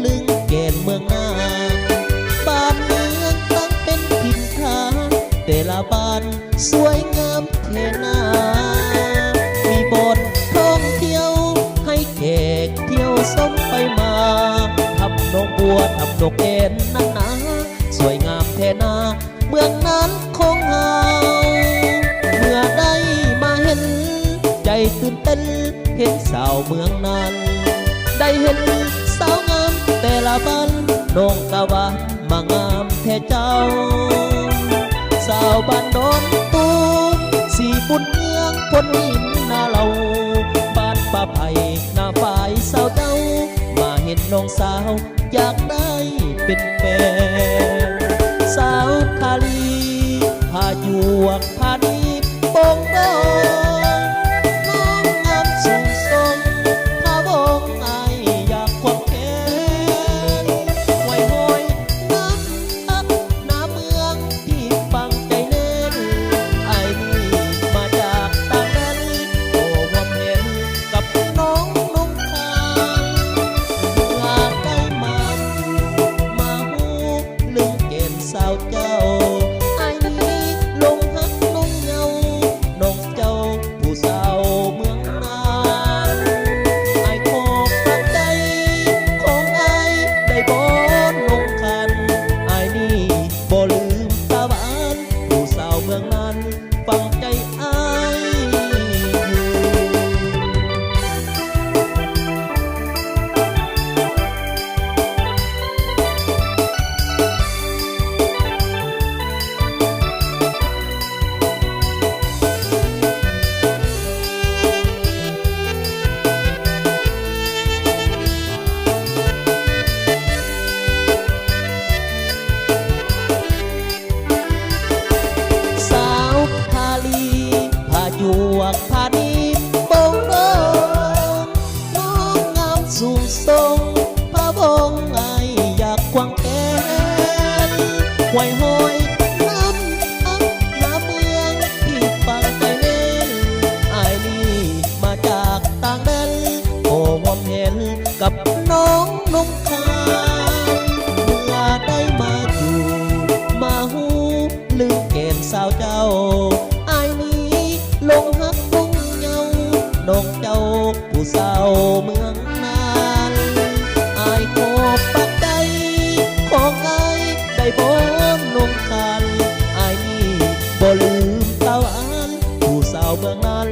ลึงแก่นเมืองนาบ้านเมืองตั้งเป็นถิ่นฐานแต่ละบ้านสวยงามเทนามีบ่อนท่องเที่ยวให้แขกเที่ยวสมไปมาทับนกบัวทับนกเอ็นนั่นนะสวยงามเทนาเมืองนั้นของเฮาเมื่อได้มาเห็นใจตื่นเต้นเห็นสาวเมืองนั้นได้เห็นสาวงามแต่ละบ้านน้องกะว่ามางามแท้เจ้าสาวบ้านโดนตูมสีบุญเมืองคนหินนาเราบ้านป่าไผ่นาฝ่ายสาวเจ้ามาเห็นน้องสาวอยากได้เป็นแฟนสาวคาลีพาหยวกพาดีโป่งโดงน้องงามสูงส่งพาบงไออยากควงแขนไว้ห้อยน้ำอักน้ำเมืองที่ฟังใจเน่นไอนี่มาจากต่างแดนโอ้ว่าเห็นกับน้องนุ่งขาวอยากได้มาหูลึงเกณฑ์สาวเจ้าไอนี่ลงหักลงเงาน้องเจ้าผู้สาวเมืองนานไอขอปักใจของไอได้บ่ลงคันไอนี่บ่ลืมตาหวานผู้สาวเมืองนั้นฟังใจไออยู่สาวพาลีพาหยวกพาดีโป่งโดงน้องงามสูงส่งพระบงไออยากควงแขนไว้ห้อยน้ำอักน้ำเมืองที่ฟังใจเน่นไอนี่มาจากต่างแดนโอ้ว่าเห็นกับน้องนุ่งขาวเมื่อได้มาอยู่มาหูลืมเกณฑ์สาวเจ้าไอนี้ลงหักลงเงาน้องเจ้าผู้สาวเมืองนั้นไอขอปักใจของไอได้บ่นงคันไอนี้บ่ลืมสาวอันผู้สาวเมืองนั้น